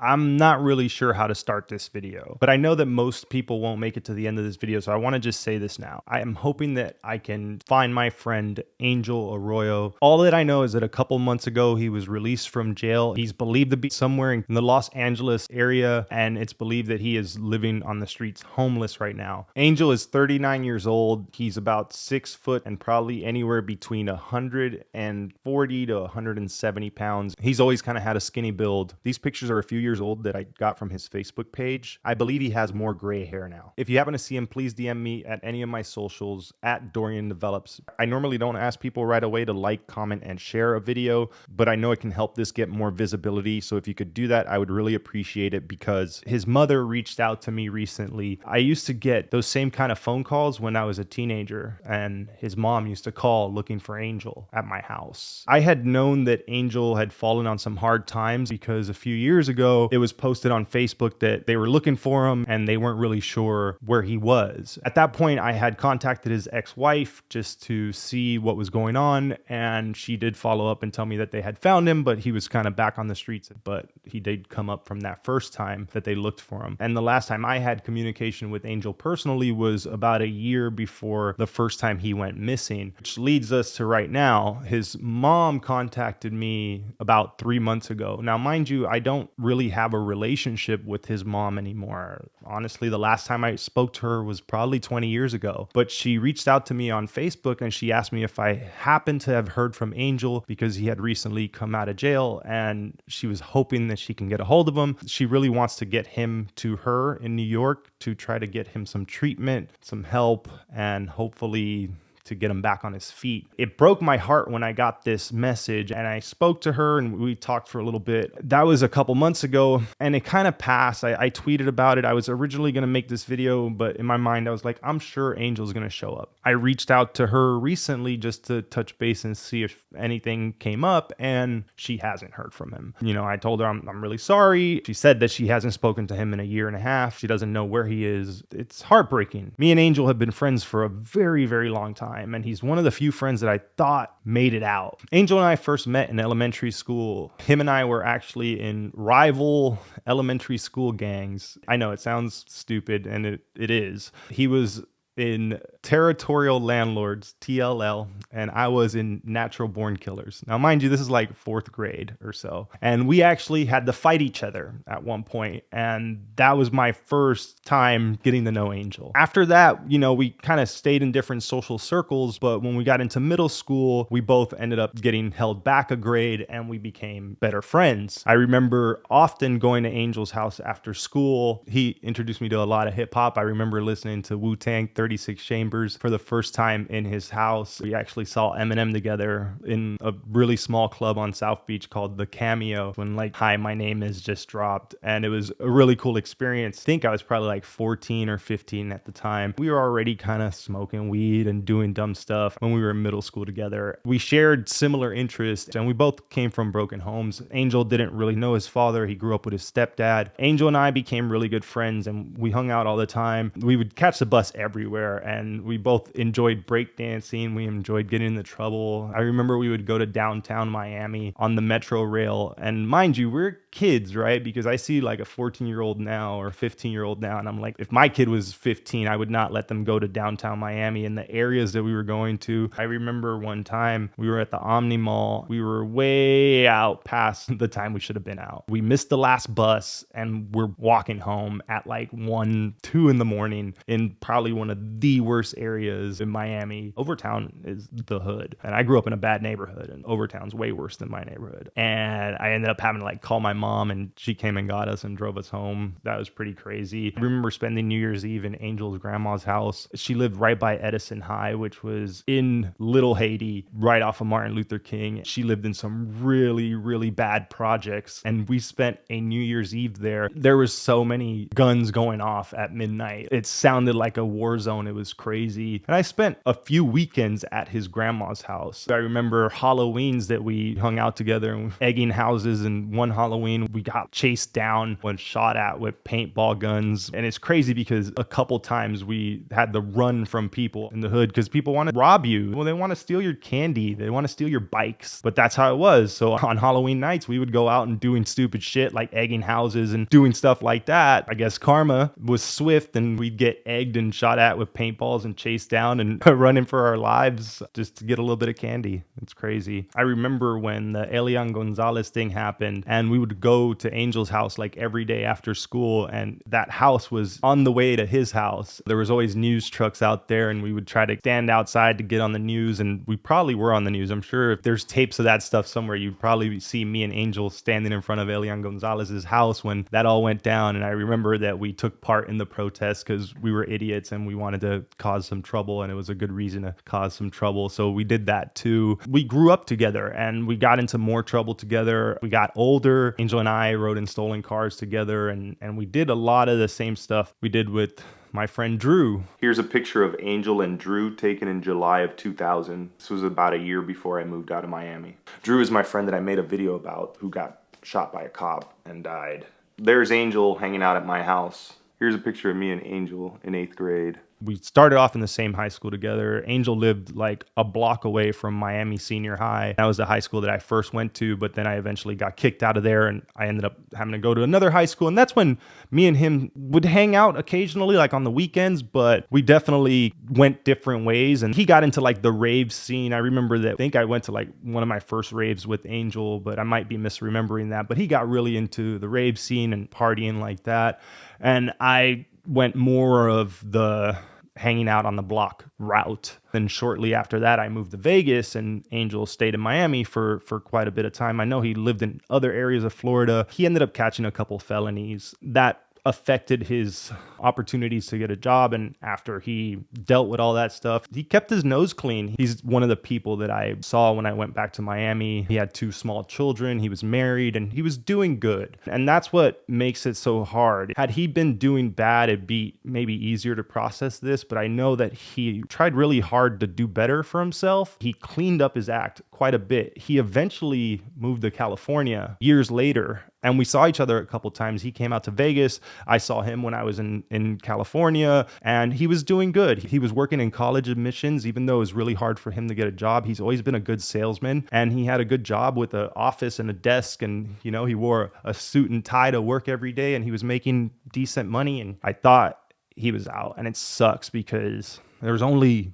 I'm not really sure how to start this video, but I know that most people won't make it to the end of this video, so I want to just say this now. I am hoping that I can find my friend Angel Arroyo. All that I know is that a couple months ago, he was released from jail. He's believed to be somewhere in the Los Angeles area, and it's believed that he is living on the streets homeless right now. Angel is 39 years old. He's about 6 foot and probably anywhere between 140 to 170 pounds. He's always kind of had a skinny build. These pictures are a few years old that I got from his Facebook page. I believe he has more gray hair now. If you happen to see him, please DM me at any of my socials at Dorian Develops. I normally don't ask people right away to like, comment, and share a video, but I know it can help this get more visibility. So if you could do that, I would really appreciate it, because his mother reached out to me recently. I used to get those same kind of phone calls when I was a teenager, and his mom used to call looking for Angel at my house. I had known that Angel had fallen on some hard times because a few years ago, it was posted on Facebook that they were looking for him and they weren't really sure where he was. At that point, I had contacted his ex-wife just to see what was going on, and she did follow up and tell me that they had found him, but he was kind of back on the streets. But he did come up from that first time that they looked for him. And the last time I had communication with Angel personally was about a year before the first time he went missing, which leads us to right now. His mom contacted me about 3 months ago. Now, mind you, I don't really have a relationship with his mom anymore. Honestly, the last time I spoke to her was probably 20 years ago, but she reached out to me on Facebook and she asked me if I happened to have heard from Angel, because he had recently come out of jail and she was hoping that she can get a hold of him. She really wants to get him to her in New York to try to get him some treatment, some help, and hopefully to get him back on his feet. It broke my heart when I got this message, and I spoke to her and we talked for a little bit. That was a couple months ago and it kind of passed. I tweeted about it. I was originally going to make this video, but in my mind, I was like, I'm sure Angel's going to show up. I reached out to her recently just to touch base and see if anything came up, and she hasn't heard from him. You know, I told her I'm really sorry. She said that she hasn't spoken to him in a year and a half. She doesn't know where he is. It's heartbreaking. Me and Angel have been friends for a very, very long time, and he's one of the few friends that I thought made it out. Angel and I first met in elementary school. Him and I were actually in rival elementary school gangs. I know it sounds stupid, and it is. He was in Territorial Landlords, TLL, and I was in Natural Born Killers. Now, mind you, this is like 4th grade or so. And we actually had to fight each other at one point, and that was my first time getting to know Angel. After that, you know, we kind of stayed in different social circles, but when we got into middle school, we both ended up getting held back a grade and we became better friends. I remember often going to Angel's house after school. He introduced me to a lot of hip hop. I remember listening to Wu-Tang 36 Chambers for the first time in his house. We actually saw Eminem together in a really small club on South Beach called The Cameo when like Hi, My Name Is just dropped. And it was a really cool experience. I think I was probably like 14 or 15 at the time. We were already kind of smoking weed and doing dumb stuff when we were in middle school together. We shared similar interests and we both came from broken homes. Angel didn't really know his father. He grew up with his stepdad. Angel and I became really good friends and we hung out all the time. We would catch the bus everywhere, and we both enjoyed breakdancing. We enjoyed getting into trouble. I remember we would go to downtown Miami on the Metro Rail, and mind you, we're kids, right? Because I see like a 14-year-old now or 15-year-old now, and I'm like, if my kid was 15, I would not let them go to downtown Miami in the areas that we were going to. I remember one time we were at the Omni Mall. We were way out past the time we should have been out. We missed the last bus and we're walking home at like 1, 2 in the morning in probably one of the worst areas in Miami. Overtown is the hood, and I grew up in a bad neighborhood, and Overtown's way worse than my neighborhood. And I ended up having to like call my mom, and she came and got us and drove us home. That was pretty crazy. I remember spending New Year's Eve in Angel's grandma's house. She lived right by Edison High, which was in Little Haiti, right off of Martin Luther King. She lived in some really, really bad projects, and we spent a New Year's Eve there. There was so many guns going off at midnight. It sounded like a war zone zone. It was crazy. And I spent a few weekends at his grandma's house. I remember Halloweens that we hung out together and egging houses. And one Halloween, we got chased down and shot at with paintball guns. And it's crazy because a couple times we had to run from people in the hood because people want to rob you. Well, they want to steal your candy. They want to steal your bikes. But that's how it was. So on Halloween nights, we would go out and doing stupid shit like egging houses and doing stuff like that. I guess karma was swift and we'd get egged and shot at with paintballs and chased down and running for our lives just to get a little bit of candy. It's crazy. I remember when the Elian Gonzalez thing happened and we would go to Angel's house like every day after school, and that house was on the way to his house. There was always news trucks out there and we would try to stand outside to get on the news, and we probably were on the news. I'm sure if there's tapes of that stuff somewhere, you'd probably see me and Angel standing in front of Elian Gonzalez's house when that all went down. And I remember that we took part in the protest because we were idiots and we wanted to cause some trouble, and it was a good reason to cause some trouble. So we did that too. We grew up together and we got into more trouble together. We got older. Angel and I rode in stolen cars together, and we did a lot of the same stuff we did with my friend Drew. Here's a picture of Angel and Drew taken in July of 2000. This was about a year before I moved out of Miami. Drew is my friend that I made a video about who got shot by a cop and died. There's Angel hanging out at my house. Here's a picture of me and Angel in 8th grade. We started off in the same high school together. Angel lived like a block away from Miami Senior High. That was the high school that I first went to, but then I eventually got kicked out of there and I ended up having to go to another high school. And that's when me and him would hang out occasionally, like on the weekends, but we definitely went different ways. And he got into like the rave scene. I remember that I think I went to like one of my first raves with Angel, but I might be misremembering that. But he got really into the rave scene and partying like that. And I went more of the hanging out on the block route. Then shortly after that, I moved to Vegas, and Angel stayed in Miami for quite a bit of time. I know he lived in other areas of Florida. He ended up catching a couple felonies that affected his opportunities to get a job. And after he dealt with all that stuff, he kept his nose clean. He's one of the people that I saw when I went back to Miami. He had 2 small children. He was married and he was doing good. And that's what makes it so hard. Had he been doing bad, it'd be maybe easier to process this, but I know that he tried really hard to do better for himself. He cleaned up his act quite a bit. He eventually moved to California years later, and we saw each other a couple times. He came out to Vegas. I saw him when I was in California, and he was doing good. He was working in college admissions, even though it was really hard for him to get a job. He's always been a good salesman, and he had a good job with an office and a desk, and he wore a suit and tie to work every day, and he was making decent money. And I thought he was out, and it sucks because there's only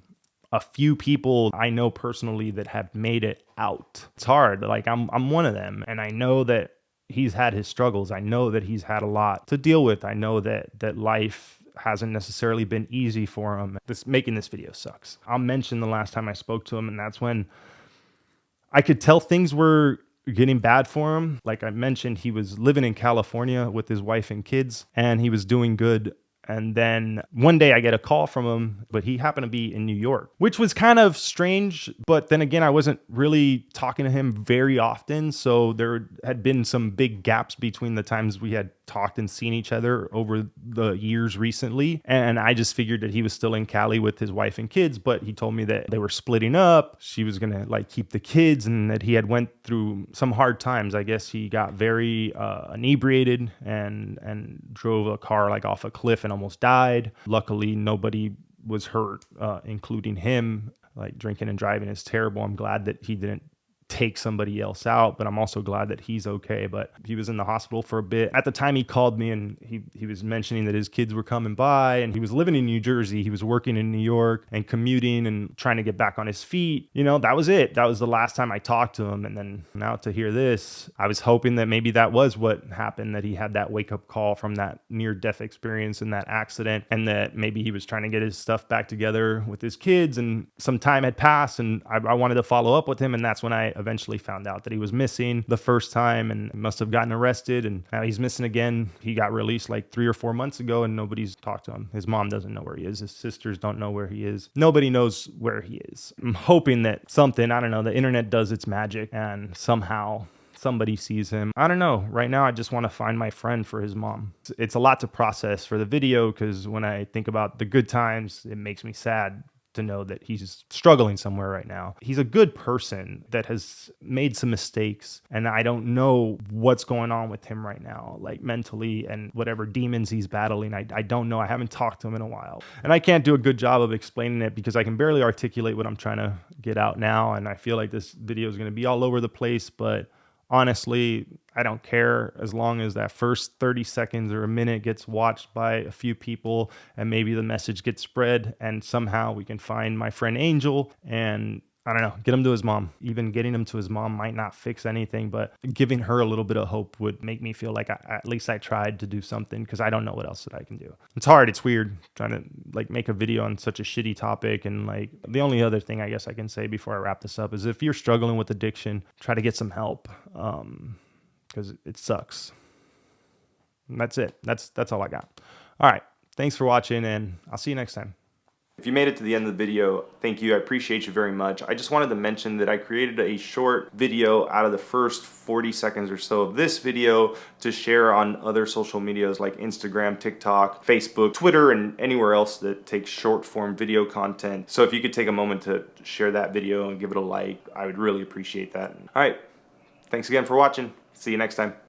a few people I know personally that have made it out. It's hard. Like I'm one of them, and I know that he's had his struggles. I know that he's had a lot to deal with. I know that life hasn't necessarily been easy for him. Making this video sucks. I'll mention the last time I spoke to him, and that's when I could tell things were getting bad for him. Like I mentioned, he was living in California with his wife and kids, and he was doing good. And then one day I get a call from him, but he happened to be in New York, which was kind of strange. But then again, I wasn't really talking to him very often. So there had been some big gaps between the times we had talked and seen each other over the years recently. And I just figured that he was still in Cali with his wife and kids, but he told me that they were splitting up. She was going to like keep the kids, and that he had went through some hard times. I guess he got very inebriated and drove a car like off a cliff and almost died. Luckily, nobody was hurt, including him. Like drinking and driving is terrible. I'm glad that he didn't take somebody else out, but I'm also glad that he's okay. But he was in the hospital for a bit. At the time he called me, and he was mentioning that his kids were coming by, and he was living in New Jersey. He was working in New York and commuting and trying to get back on his feet. That was it. That was the last time I talked to him. And then now to hear this, I was hoping that maybe that was what happened, that he had that wake-up call from that near-death experience and that accident, and that maybe he was trying to get his stuff back together with his kids, and some time had passed, and I wanted to follow up with him. And that's when I eventually found out that he was missing the first time and must have gotten arrested, and now he's missing again. He got released like 3 or 4 months ago, and nobody's talked to him. His mom doesn't know where he is. His sisters don't know where he is. Nobody knows where he is. I'm hoping that something, I don't know, the internet does its magic and somehow somebody sees him. I don't know. Right now, I just want to find my friend for his mom. It's a lot to process for the video because when I think about the good times, it makes me sad to know that he's struggling somewhere right now. He's a good person that has made some mistakes, and I don't know what's going on with him right now, like mentally and whatever demons he's battling. I don't know. I haven't talked to him in a while, and I can't do a good job of explaining it because I can barely articulate what I'm trying to get out now, and I feel like this video is going to be all over the place, but honestly, I don't care as long as that first 30 seconds or a minute gets watched by a few people and maybe the message gets spread and somehow we can find my friend Angel and I don't know, get him to his mom. Even getting him to his mom might not fix anything, but giving her a little bit of hope would make me feel like at least I tried to do something because I don't know what else that I can do. It's hard. It's weird trying to like make a video on such a shitty topic. And like the only other thing I guess I can say before I wrap this up is if you're struggling with addiction, try to get some help because it sucks. And that's it. That's all I got. All right. Thanks for watching and I'll see you next time. If you made it to the end of the video, thank you. I appreciate you very much. I just wanted to mention that I created a short video out of the first 40 seconds or so of this video to share on other social medias like Instagram, TikTok, Facebook, Twitter, and anywhere else that takes short form video content. So if you could take a moment to share that video and give it a like, I would really appreciate that. All right. Thanks again for watching. See you next time.